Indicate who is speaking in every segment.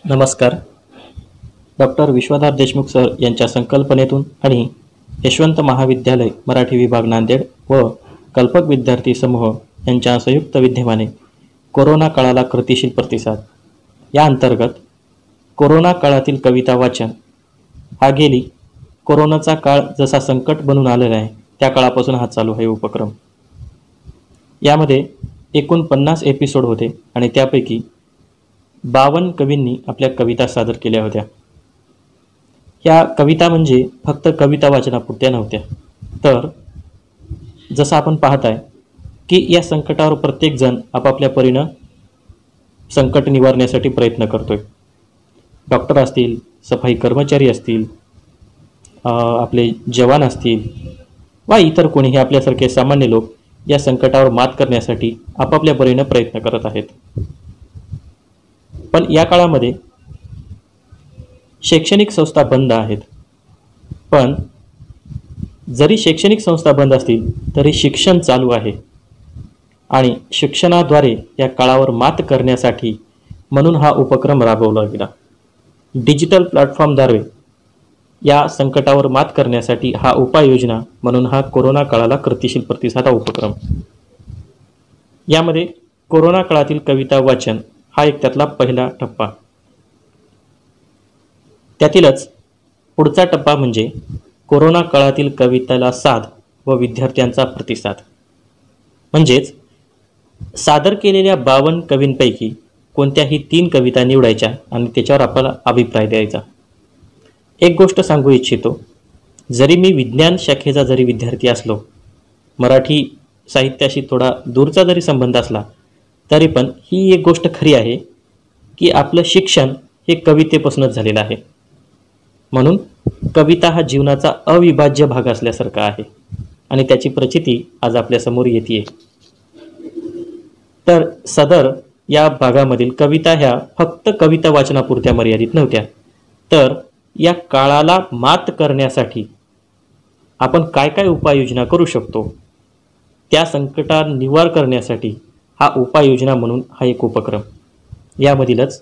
Speaker 1: नमस्कार. Doctor Vishwanath Deshmukh sir यांच्या संकल्पनेतून आणि यशवंत महाविद्यालय मराठी विभाग नांदेड व कल्पक विद्यार्थी समूह यांच्या संयुक्त विद्यमाने कोरोना काळाला कृतिशील प्रतिसाद या अंतर्गत कोरोना काळातील कविता वाचन हा गेली कोरोनाचा काळ जसा संकट बनून आलेला आहे त्या काळापासून हा चालू आहे उपक्रम. यामध्ये एकूण 50 एपिसोड होते आणि त्यापैकी 52 कवींनी आपल्या कविता सादर केल्या होत्या. ह्या कविता म्हणजे फक्त कविता वाचनापुरत्या नव्हत्या, तर जसं आपण पाहताय की या संकटावर प्रत्येकजण आपापल्या परीनं संकट निवारण्यासाठी प्रयत्न करतोय. डॉक्टर असतील, सफाई कर्मचारी असतील, आपले जवान असतील वा इतर कोणीही आपल्यासारखे सामान्य लोक या संकटावर मात करण्यासाठी आपापल्या परीनं प्रयत्न करत आहेत. पण या काळामध्ये शैक्षणिक संस्था बंद आहेत. पण जरी शैक्षणिक संस्था बंद असतील तरी शिक्षण चालू आहे आणि शिक्षणाद्वारे या काळावर मात करण्यासाठी म्हणून हा उपक्रम राबवला गेला. डिजिटल प्लॅटफॉर्मद्वारे या संकटावर मात करण्यासाठी हा उपाययोजना म्हणून हा कोरोना काळाला कृतिशील प्रतिसाद हा उपक्रम. यामध्ये कोरोना काळातील कविता वाचन हा एक त्यातला पहिला टप्पा. त्यातीलच पुढचा टप्पा म्हणजे कोरोना काळातील कवितेला साद व विद्यार्थ्यांचा प्रतिसाद. म्हणजेच सादर केलेल्या 52 कवींपैकी कोणत्याही 3 कविता निवडायच्या आणि त्याच्यावर आपला अभिप्राय द्यायचा. एक गोष्ट सांगू इच्छितो, जरी मी विज्ञान शाखेचा जरी विद्यार्थी असलो, मराठी साहित्याशी थोडा दूरचा जरी संबंध असला, तरी पण ही एक गोष्ट खरी आहे की आपलं शिक्षण हे कवितेपासूनच झालेलं आहे. म्हणून कविता हा जीवनाचा अविभाज्य भाग असल्यासारखा आहे आणि त्याची प्रचिती आज आपल्यासमोर येते. तर सदर या भागामधील कविता ह्या फक्त कविता वाचनापुरत्या मर्यादित नव्हत्या, तर या काळाला मात करण्यासाठी आपण काय काय उपाययोजना करू शकतो, त्या संकटावर निवार करण्यासाठी हा उपाययोजना म्हणून हा एक उपक्रम. यामधीलच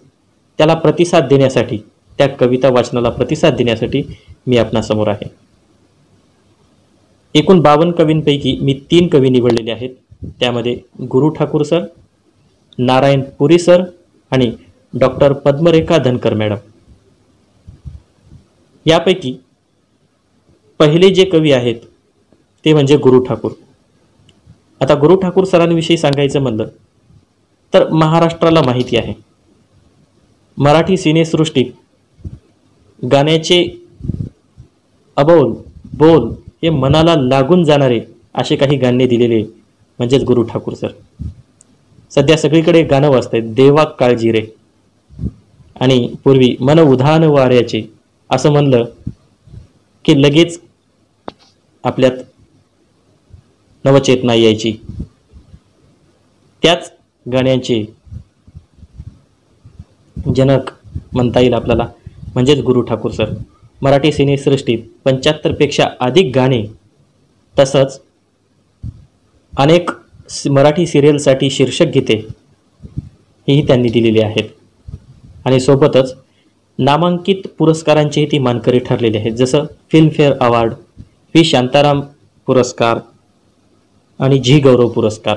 Speaker 1: त्याला प्रतिसाद देण्यासाठी, त्या कविता वाचनाला प्रतिसाद देण्यासाठी मी आपणासमोर आहे. एकूण 52 कवींपैकी मी 3 कवी निवडलेले आहेत. त्यामध्ये गुरु ठाकूर सर, नारायण पुरी सर आणि डॉक्टर पद्मरेखा धनकर मॅडम. यापैकी पहिले जे कवी आहेत ते म्हणजे गुरु ठाकूर. आता गुरु ठाकूर सरांविषयी सांगायचं म्हणलं तर महाराष्ट्राला माहिती आहे, मराठी सिनेसृष्टीत गाण्याचे अबोल बोल हे मनाला लागून जाणारे असे काही गाणे दिलेले म्हणजेच गुरु ठाकूर सर. सध्या सगळीकडे गाणं वाजतंय, देवा काळजी रे, आणि पूर्वी मन उधाण वाऱ्याचे असं म्हणलं की लगेच आपल्यात नवचेतना यायची. त्याच गाण्याचे जनक म्हणता येईल आपल्याला, म्हणजेच गुरु ठाकूर सर. मराठी सिनेसृष्टीत 75 पेक्षा अधिक गाणे, तसंच अनेक मराठी सिरियलसाठी शीर्षक गीते हेही त्यांनी दिलेली आहेत आणि सोबतच नामांकित पुरस्कारांचेही ती मानकरी ठरलेले आहेत, जसं फिल्मफेअर अवॉर्ड, व्ही शांताराम पुरस्कार आणि झी गौरव पुरस्कार.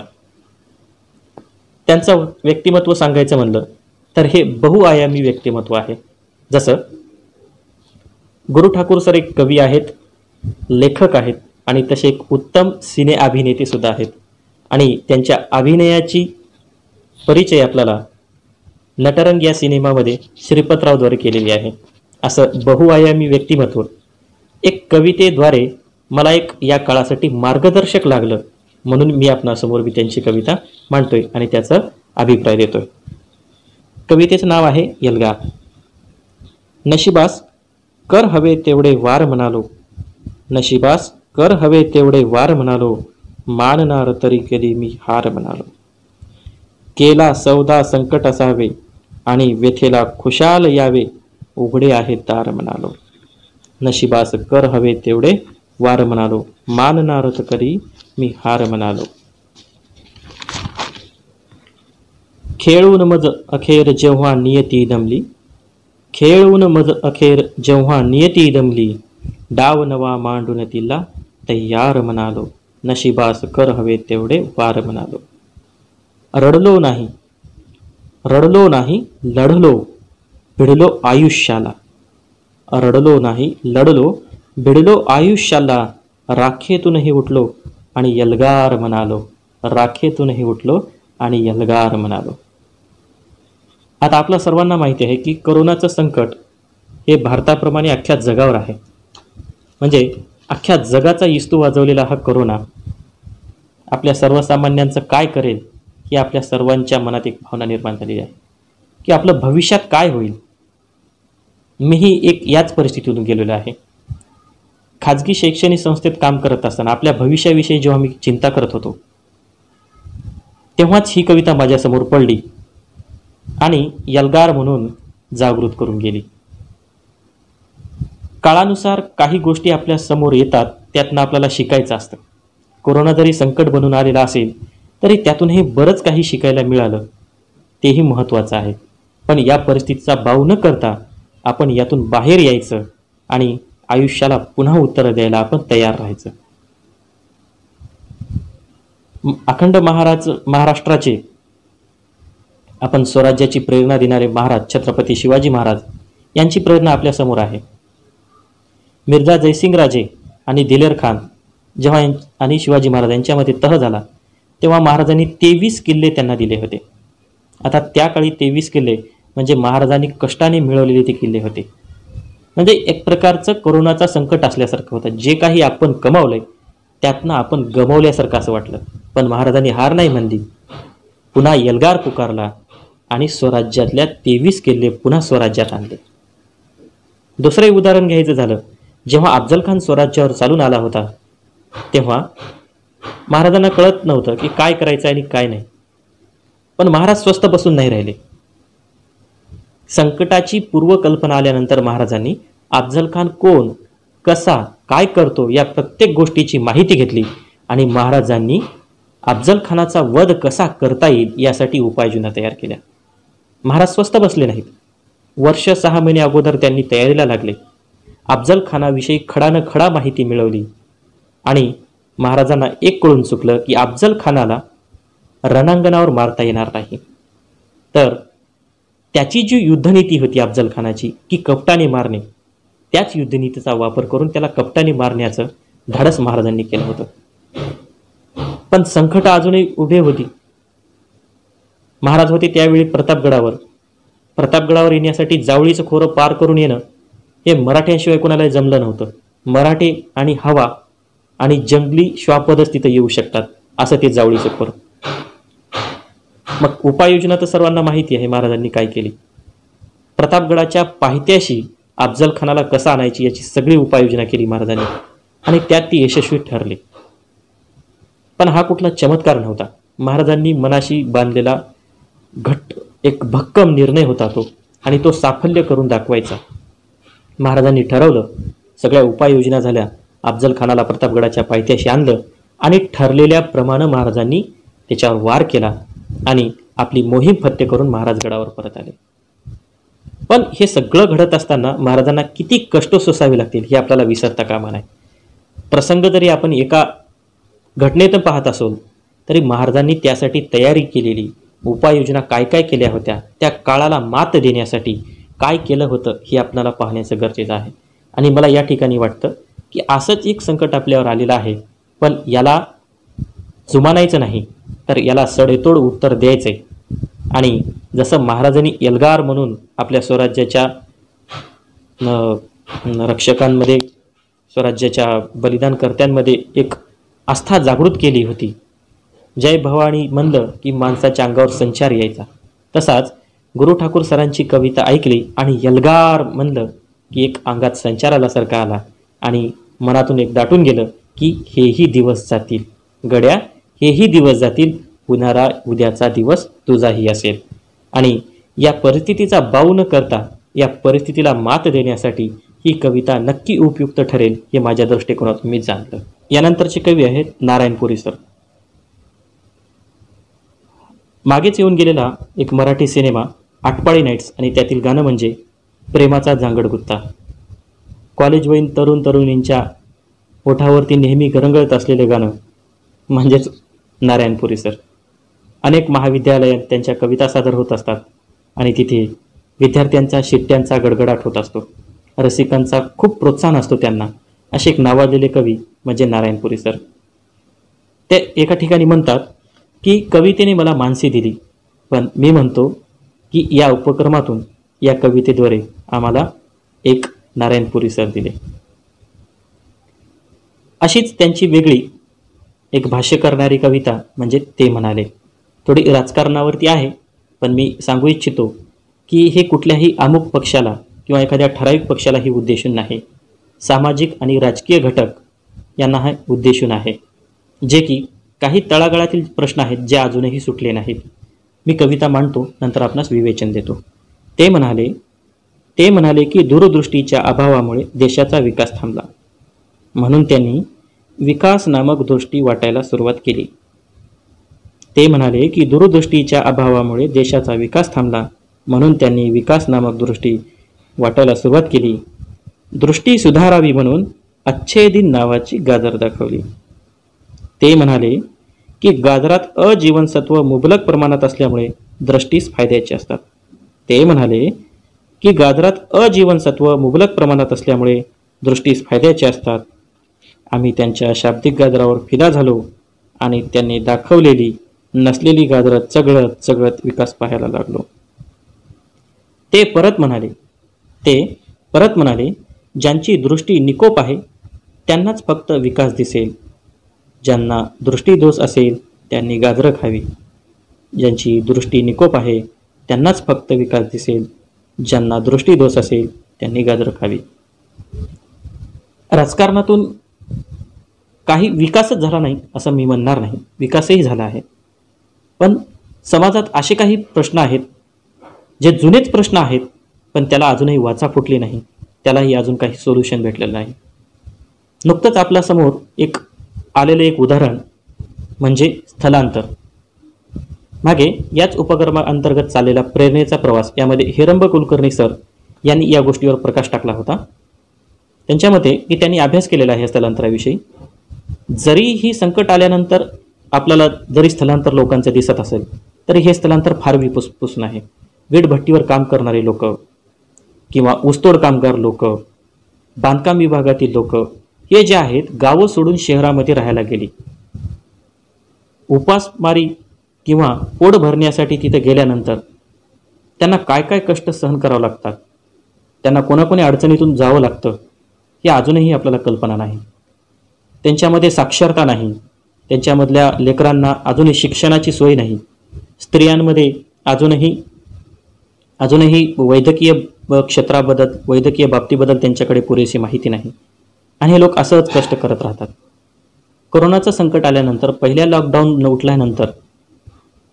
Speaker 1: त्यांचं व्यक्तिमत्व सांगायचं म्हणलं तर हे बहुआयामी व्यक्तिमत्व आहे. जसं गुरु ठाकूर सर एक कवी आहेत, लेखक आहेत आणि तसे एक उत्तम सिने अभिनेते सुद्धा आहेत. आणि त्यांच्या अभिनयाची परिचय आपल्याला नटरंग या सिनेमामध्ये श्रीपतरावद्वारे केलेली आहे. असं बहुआयामी व्यक्तिमत्व एक कवितेद्वारे मला एक या काळासाठी मार्गदर्शक लागलं, म्हणून मी आपणासमोर मी त्यांची कविता मांडतोय आणि त्याचा अभिप्राय देतोय. कवितेचं नाव आहे एल्गार. नशिबास कर हवे तेवढे वार म्हणालो, नशिबास कर हवे तेवढे वार म्हणालो, मानणार तरी कधी मी हार म्हणालो. केला सौदा संकट असावे आणि व्यथेला खुशाल यावे, उघडे आहे दार म्हणालो. नशिबास कर हवे तेवढे वार म्हणालो, मानणार तरी मी हार म्हणालो. खेळून मज अखेर जेव्हा नियती दमली, खेळून मज अखेर जेव्हा नियती दमली, डाव नवा मांडून तिला तय्यार म्हणालो, नशिबास कर हवे तेवढे वार म्हणालो. रडलो नाही, रडलो नाही, लढलो, भिडलो आयुष्याला. रडलो नाही, लढलो, भिडलो आयुष्याला. राखेतूनही उठलो आणि यलगार म्हणालो, राखेतूनही उठलो आणि यलगार म्हणालो. आता आपल्या सर्वांना माहिती आहे की कोरोनाचं संकट हे भारताप्रमाणे अख्ख्या जगावर आहे. म्हणजे अख्ख्या जगाचा इस्तू वाजवलेला हा कोरोना आपल्या सर्वसामान्यांचं काय करेल ही आपल्या सर्वांच्या मनात एक भावना निर्माण झालेली आहे की आपलं भविष्यात काय होईल. मीही एक याच परिस्थितीतून गेलेलो आहे. खाजगी शैक्षणिक संस्थेत काम करत असताना आपल्या भविष्याविषयी जेव्हा मी चिंता करत होतो तेव्हाच ही कविता माझ्यासमोर पडली आणि यलगार म्हणून जागृत करून गेली. काळानुसार काही गोष्टी आपल्या समोर येतात, त्यातनं आपल्याला शिकायचं असतं. कोरोना जरी संकट बनून आलेला असेल तरी त्यातूनही बरंच काही शिकायला मिळालं, तेही महत्त्वाचं आहे. पण या परिस्थितीचा बाऊ न करता आपण यातून बाहेर यायचं आणि आयुष्याला पुन्हा उत्तरं द्यायला आपण तयार राहायचं. अखंड महाराष्ट्राचे आपण स्वराज्याची प्रेरणा देणारे महाराज छत्रपती शिवाजी महाराज यांची प्रेरणा आपल्यासमोर आहे. मिर्झा जयसिंगराजे आणि दिलेर खान जेव्हा आणि शिवाजी महाराज यांच्यामध्ये तह झाला तेव्हा महाराजांनी 23 किल्ले त्यांना दिले होते. आता त्या काळी 23 किल्ले म्हणजे महाराजांनी कष्टाने मिळवलेले ते किल्ले होते. म्हणजे एक प्रकारचं कोरोनाचा संकट असल्यासारखं होतं. जे काही आपण कमावलंय त्यातनं आपण गमावल्यासारखं असं वाटलं. पण महाराजांनी हार नाही मानली, पुन्हा यलगार पुकारला आणि स्वराज्यातल्या 23 किल्ले पुन्हा स्वराज्यात आणले. दुसरे उदाहरण घ्यायचं झालं, जेव्हा अफजल खान स्वराज्यावर चालून आला होता तेव्हा महाराजांना कळत नव्हतं की काय करायचं आणि काय नाही. पण महाराज स्वस्थ बसून नाही राहिले. संकटाची पूर्वकल्पना आल्यानंतर महाराजांनी अफजल खान कोण, कसा, काय करतो या प्रत्येक गोष्टीची माहिती घेतली आणि महाराजांनी अफजल खानाचा वध कसा करता येईल यासाठी उपाययोजना तयार केल्या. महाराज स्वस्थ बसले नाहीत. वर्ष 6 महिने अगोदर त्यांनी तयारीला लागले. अफजल खानाविषयी खडानं खडा माहिती मिळवली आणि महाराजांना एक कळून चुकलं की अफजल खानाला रणांगणावर मारता येणार नाही. तर त्याची जी युद्धनीती होती अफजल खानाची की कपटाने मारणे, त्याच युद्धनीतीचा वापर करून त्याला कपटाने मारण्याचं धाडस महाराजांनी केलं होतं. पण संकट अजूनही उभे होती. महाराज होते त्यावेळी प्रतापगडावर. प्रतापगडावर येण्यासाठी जावळीचं खोरं पार करून येणं हे मराठ्यांशिवाय कोणाला जमलं नव्हतं. मराठे आणि हवा आणि जंगली श्वापदच तिथं येऊ शकतात असं ते जावळीचं खोरं. मग उपाययोजना तर सर्वांना माहिती आहे महाराजांनी काय केली. प्रतापगडाच्या पायथ्याशी अफजल खानाला कसं आणायची याची सगळी उपाययोजना केली महाराजांनी आणि त्यात ती यशस्वी ठरली. पण हा कुठला चमत्कार नव्हता. महाराजांनी मनाशी बांधलेला एक भक्कम निर्णय होता तो, आणि तो साफल्य करून दाखवायचा. महाराजांनी ठरवलं, सगळ्या उपाययोजना झाल्या, अफजल खानाला प्रतापगडाच्या पायथ्याशी आणलं आणि ठरलेल्याप्रमाणे महाराजांनी त्याच्यावर वार केला आणि आपली मोहीम फत्ते करून महाराज गडावर परत आले. पण हे सगळं घडत असताना महाराजांना किती कष्ट सोसावे लागतील हे आपल्याला विसरता कामा नये. प्रसंग जरी आपण एका घटनेतून पाहत असोल तरी महाराजांनी त्यासाठी तयारी केलेली उपाययोजना काय काय केल्या होत्या, त्या काळाला मात देण्यासाठी काय केलं होतं हे आपल्याला पाहण्याचं गरजेचं आहे. आणि मला या ठिकाणी वाटतं की असंच एक संकट आपल्यावर आलेलं आहे, पण याला जुमानायचं नाही, तर याला सडेतोड उत्तर द्यायचं आहे. आणि जसं महाराजांनी एल्गार म्हणून आपल्या स्वराज्याच्या रक्षकांमध्ये, स्वराज्याच्या बलिदानकर्त्यांमध्ये एक आस्था जागृत केली होती. जय भवानी म्हणलं की माणसाच्या अंगावर संचार यायचा. तसाच गुरु ठाकूर सरांची कविता ऐकली आणि एल्गार म्हणलं की एक अंगात संचार आल्यासारखा आला आणि मनातून एक दाटून गेलं की हेही दिवस जातील गड्या, हेही दिवस जातील, पुन्हा उद्याचा दिवस तुझाही असेल. आणि या परिस्थितीचा बाऊ न करता या परिस्थितीला मात देण्यासाठी ही कविता नक्की उपयुक्त ठरेल हे माझ्या दृष्टिकोनातून मी जाणलं. यानंतरचे कवी आहेत नारायणपुरी सर. मागेच येऊन गेलेला एक मराठी सिनेमा आटपाडी नाईट्स आणि त्यातील गाणं म्हणजे प्रेमाचा जांगडगुत्ता. कॉलेजवयीन तरुण तरुणींच्या ओठावरती नेहमी घरंगळत असलेले गाणं म्हणजेच नारायणपुरी सर. अनेक महाविद्यालयात त्यांच्या कविता सादर होत असतात आणि तिथे विद्यार्थ्यांचा शिट्ट्यांचा गडगडाट होत असतो. रसिकांचा खूप प्रोत्साहन असतो त्यांना. असे एक नावाजलेले कवी म्हणजे नारायणपुरी सर. ते एका ठिकाणी म्हणतात की कवितेने मला मानसी दिली, पण मी म्हणतो की या उपक्रमातून, या कवितेद्वारे आम्हाला एक नारायणपुरी सर दिले. अशीच त्यांची वेगळी एक भाष्य करणारी कविता म्हणजे ते म्हणाले. थोडी राजकारणावरती आहे, पण मी सांगू इच्छितो की हे कुठल्याही अमुक पक्षाला किंवा एखाद्या ठराविक पक्षालाही उद्देशून नाही. सामाजिक आणि राजकीय घटक यांना हे उद्देशून आहे, जे की काही तळागाळातील प्रश्न आहेत जे अजूनही सुटले नाहीत. मी कविता मांडतो, नंतर आपणास विवेचन देतो. ते म्हणाले की दूरदृष्टीच्या अभावामुळे देशाचा विकास थांबला, म्हणून त्यांनी विकास नामक दृष्टी वाटायला सुरुवात केली. ते म्हणाले की दूरदृष्टीच्या अभावामुळे देशाचा विकास थांबला, म्हणून त्यांनी विकास नामक दृष्टी वाटायला सुरुवात केली. दृष्टी सुधारावी म्हणून अच्छे दिन नावाची गाजर दाखवली. ते म्हणाले की गाजरात अजीवनसत्व मुबलक प्रमाणात असल्यामुळे दृष्टीस फायद्याचे असतात. ते म्हणाले की गाजरात अजीवनसत्व मुबलक प्रमाणात असल्यामुळे दृष्टीस फायद्याचे असतात. आम्ही त्यांच्या शाब्दिक गाजरावर फिदा झालो आणि त्यांनी दाखवलेली नसलेली गाजरं चघळत चघळत विकास पाहायला लागलो. ते परत म्हणाले ज्यांची दृष्टी निकोप आहे त्यांनाच फक्त विकास दिसेल. ज्यांना दृष्टीदोष असेल त्यांनी गाजरं खावी. ज्यांची दृष्टी निकोप आहे त्यांनाच फक्त विकास दिसेल. ज्यांना दृष्टीदोष असेल त्यांनी गाजरं खावी. राजकारणातून काही विकासच झाला नाही असं मी म्हणणार नाही, विकासही झाला आहे. पण समाजात असे काही प्रश्न आहेत जे जुनेच प्रश्न आहेत, पण त्याला अजूनही वाचा फुटली नाही, त्यालाही अजून काही सोल्युशन भेटलेलं नाही. नुकतंच आपल्यासमोर आलेलं एक उदाहरण म्हणजे स्थलांतर. मागे याच उपक्रमाअंतर्गत चाललेला प्रेरणेचा प्रवास यामध्ये हिरंब कुलकर्णी सर यांनी या गोष्टीवर प्रकाश टाकला होता. त्यांच्या मते की त्यांनी अभ्यास केलेला आहे स्थलांतराविषयी. जरीही संकट आल्यानंतर आपल्याला जरी स्थलांतर लोकांचं दिसत असेल तरी हे स्थलांतर फार विपुसून आहे. वीटभट्टीवर काम करणारे लोक किंवा ऊसतोड कामगार लोक, बांधकाम विभागातील लोक हे जे आहेत गावं सोडून शहरामध्ये राहायला गेली. उपासमारी किंवा पोट भरण्यासाठी तिथे गेल्यानंतर त्यांना काय काय कष्ट सहन करावं लागतात, त्यांना कोणाकोणी अडचणीतून जावं लागतं हे अजूनही आपल्याला कल्पना नाही. त्यांच्यामध्ये साक्षरता नाही, त्यांच्यामधल्या लेकरांना अजूनही शिक्षणाची सोय नाही. स्त्रियांमध्ये अजूनही वैद्यकीय क्षेत्राबद्दल, वैद्यकीय बाबतीबद्दल त्यांच्याकडे पुरेशी माहिती नाही आणि हे लोक असंच कष्ट करत राहतात. कोरोनाचं संकट आल्यानंतर, पहिल्या लॉकडाऊन उठल्यानंतर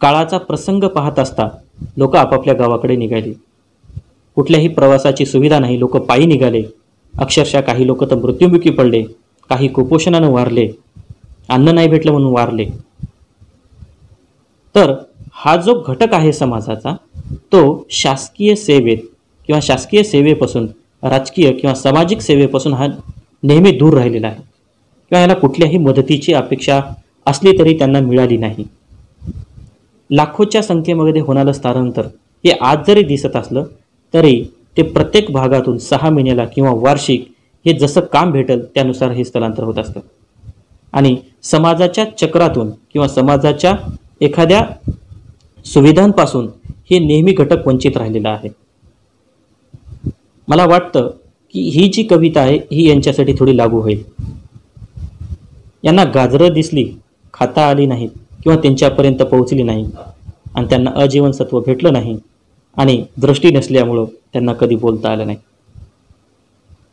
Speaker 1: काळाचा प्रसंग पाहत असता लोक आपापल्या गावाकडे निघाली. कुठल्याही प्रवासाची सुविधा नाही, लोक पायी निघाले. अक्षरशः काही लोक तर मृत्युमुखी पडले, काही कुपोषणानं वारले, अन्न नाही भेटलं म्हणून वारले. तर हा जो घटक आहे समाजाचा, तो शासकीय सेवेत किंवा शासकीय सेवेपासून, राजकीय किंवा सामाजिक सेवेपासून हा नेहमी दूर राहिलेला आहे किंवा याला कुठल्याही मदतीची अपेक्षा असली तरी त्यांना मिळाली नाही. लाखोच्या संख्येमध्ये होणारं स्थलांतर हे आज जरी दिसत असलं तरी ते प्रत्येक भागातून 6 महिन्याला किंवा वार्षिक हे जसं काम भेटेल त्यानुसार हे स्थलांतर होत असतं आणि समाजाच्या चक्रातून किंवा समाजाच्या एखाद्या सुविधांपासून हे नेहमी घटक वंचित राहिलेला आहे. मला वाटतं की ही जी कविता आहे ही यांच्यासाठी थोडी लागू होईल. यांना गाजरं दिसली, खाता आली नाहीत किंवा त्यांच्यापर्यंत पोहोचली नाही आणि त्यांना अजीवनसत्व भेटलं नाही आणि दृष्टी नसल्यामुळं त्यांना कधी बोलता आलं नाही.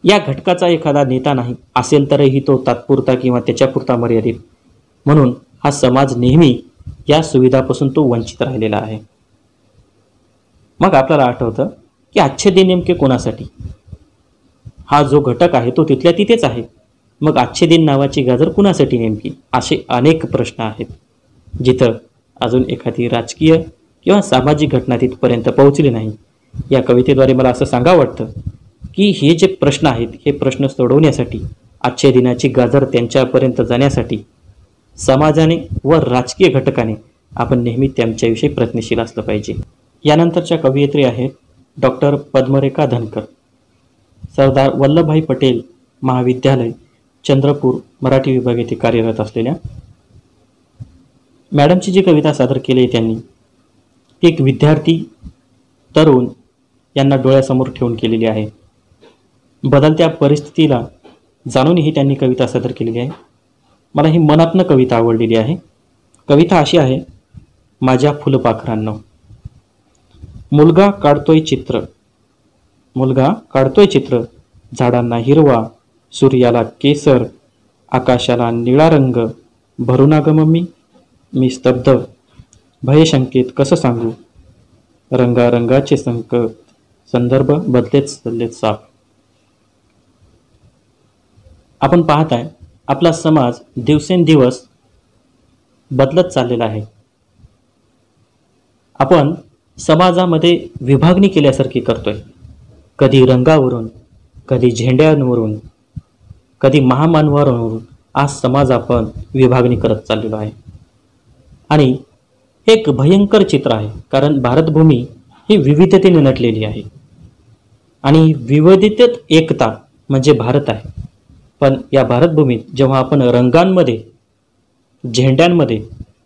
Speaker 1: या घटकाचा एखादा नेता नाही असेल तरही तो तात्पुरता किंवा त्याच्यापुरता मर्यादित, म्हणून हा समाज नेहमी या सुविधापासून तो वंचित राहिलेला आहे. मग आपल्याला आठवतं की अच्छे दिन नेमके कोणासाठी? हा जो घटक आहे तो तिथल्या तिथेच आहे. मग अच्छे दिन नावाची गाजर कुणासाठी नेमकी? असे अनेक प्रश्न आहेत जिथं अजून एखादी राजकीय किंवा सामाजिक घटना तिथपर्यंत पोहोचली नाही या कवितेद्वारे मला असं सांगावं वाटतं की हे जे प्रश्न आहेत हे प्रश्न सोडवण्यासाठी आजच्या दिनाची गाजर त्यांच्यापर्यंत जाण्यासाठी समाजाने व राजकीय घटकाने आपण नेहमी त्यांच्याविषयी प्रयत्नशील असलं पाहिजे. यानंतरच्या कवयित्री आहेत डॉक्टर पद्मरेखा धनकर. सरदार वल्लभभाई पटेल महाविद्यालय चंद्रपूर मराठी विभाग येथे कार्यरत असलेल्या मॅडमची जी कविता सादर केली आहे त्यांनी ती एक विद्यार्थी तरुण यांना डोळ्यासमोर ठेवून केलेली आहे. बदलत्या परिस्थितीला जाणूनही त्यांनी कविता सादर केलेली आहे. मला ही मनातनं कविता आवडलेली आहे. कविता अशी आहे, माझ्या फुलपाखरांनो. मुलगा काढतोय चित्र, झाडांना हिरवा, सूर्याला केसर, आकाशाला निळा रंग. भरू ना ग मम्मी मी स्तब्ध, भयशंकेत कसं सांगू, रंगारंगाचे संदर्भ बदलेत साफ. आपण पाहताय आपला समाज दिवसेंदिवस बदलत चाललेला आहे. आपण समाजामध्ये विभागणी केल्यासारखी करतोय. कधी रंगावरून, कधी झेंड्यांवरून, कधी महामानवावरून आज समाज आपण विभागणी करत चाललेलो आहे. आणि एक भयंकर चित्र आहे, कारण भारतभूमी ही विविधतेने नटलेली आहे आणि विविधतेत एकता म्हणजे भारत आहे. पण या भारतभूमीत जेव्हा आपण रंगांमध्ये, झेंड्यांमध्ये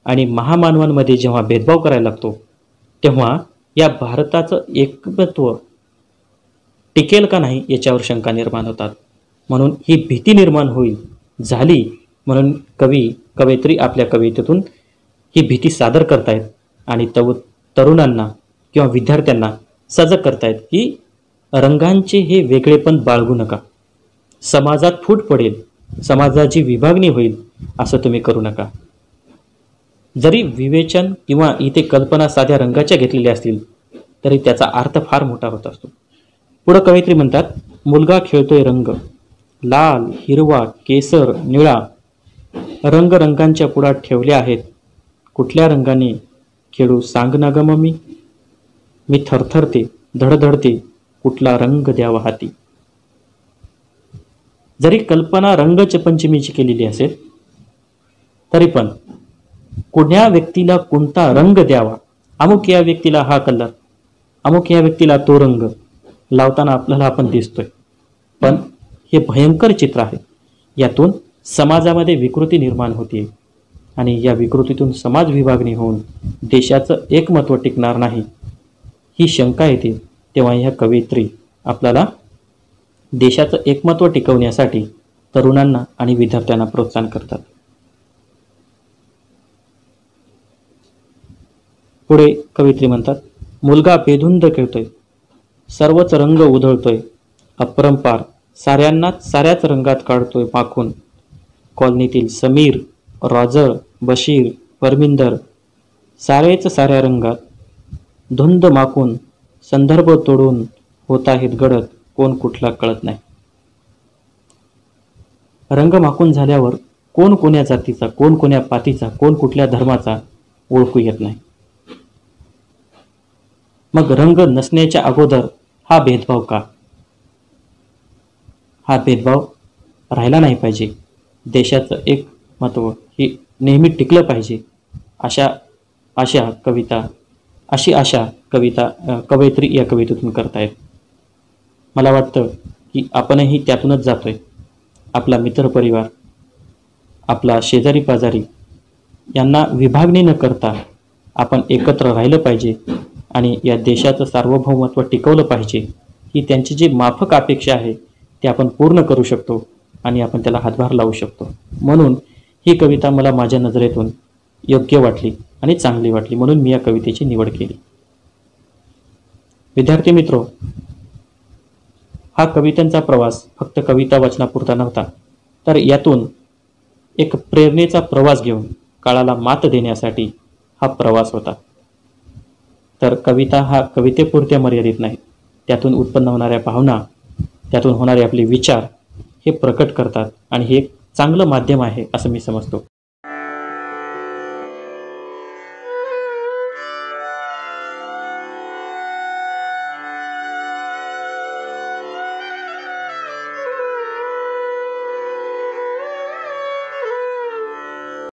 Speaker 1: आणि महामानवांमध्ये जेव्हा भेदभाव करायला लागतो तेव्हा या भारताचं एकत्व टिकेल का नाही याच्यावर शंका निर्माण होतात. म्हणून ही भीती निर्माण झाली म्हणून कवयित्री आपल्या कवितेतून ही भीती सादर करतायत आणि तरुणांना किंवा विद्यार्थ्यांना सजग करतायत की रंगांचे हे वेगळेपण बाळगू नका. समाजात फूट पडेल, समाजाची विभागणी होईल असं तुम्ही करू नका. जरी विवेचन किंवा इथे कल्पना साध्या रंगाच्या घेतलेल्या असतील तरी त्याचा अर्थ फार मोठा होत असतो. पुढं कवयित्री म्हणतात, मुलगा खेळतोय रंग, लाल, हिरवा, केसर, निळा. रंगांच्या पुढात ठेवले आहेत. कुठल्या रंगाने खेळू सांग ना ग मम्मी. मी थरथरते, धडधडते, कुठला रंग द्यावा हाती. जरी कल्पना रंगपंचमीची केलेली असेल तरी पण कोण्या व्यक्तीला कोणता रंग द्यावा, अमुक या व्यक्तीला हा कलर, अमुक या व्यक्तीला तो रंग लावताना आपल्याला आपण दिसतोय. पण हे भयंकर चित्र आहे. यातून समाजामध्ये विकृती निर्माण होते आणि या विकृतीतून समाज विभागणी होऊन देशाचं एकमत्व टिकणार नाही ही शंका येते. तेव्हा ह्या कवयित्री आपल्याला देशाचं एकमत्व टिकवण्यासाठी तरुणांना आणि विद्यार्थ्यांना प्रोत्साहन करतात. पुढे कवयित्री म्हणतात, मुलगा बेधुंद खेळतोय, सर्वच रंग उधळतोय, अपरंपार साऱ्याच रंगात काढतोय माखून. कॉलनीतील समीर, रॉजर, बशीर, परमिंदर सारेच साऱ्या रंगात धुंद माखून, संदर्भ तोडून होत आहेत गडद, कोण कुठला कळत नाही. रंग माखून झाल्यावर कोण कोण्या जातीचा, कोण कोण्या पातीचा, कोण कुठल्या धर्माचा ओळखू येत नाही. मग रंग नसण्याच्या अगोदर हा भेदभाव का? हा भेदभाव राहिला नाही पाहिजे. देशाचं एक महत्त्व हे नेहमी टिकलं पाहिजे. अशी आशा कवयित्री या कवितेतून करतायत. मला वाटतं की आपणही त्यातूनच जातोय. आपला मित्रपरिवार, आपला शेजारी पाजारी यांना विभागणी न करता आपण एकत्र राहिलं पाहिजे आणि या देशाचं सार्वभौमत्व टिकवलं पाहिजे. ही त्यांची जी माफक अपेक्षा आहे ते आपण पूर्ण करू शकतो आणि आपण त्याला हातभार लावू शकतो. म्हणून ही कविता मला माझ्या नजरेतून योग्य वाटली आणि चांगली वाटली, म्हणून मी या कवितेची निवड केली. विद्यार्थी मित्रो, हा कवितांचा प्रवास फक्त कविता वाचनापुरता नव्हता, तर यातून एक प्रेरणेचा प्रवास घेऊन काळाला मात देण्यासाठी हा प्रवास होता. तर कविता हा कवितेपुरत्या मर्यादित नाही, त्यातून उत्पन्न होणाऱ्या भावना, त्यातून होणारे आपले विचार हे प्रकट करतात आणि हे एक चांगलं माध्यम आहे असं मी समजतो.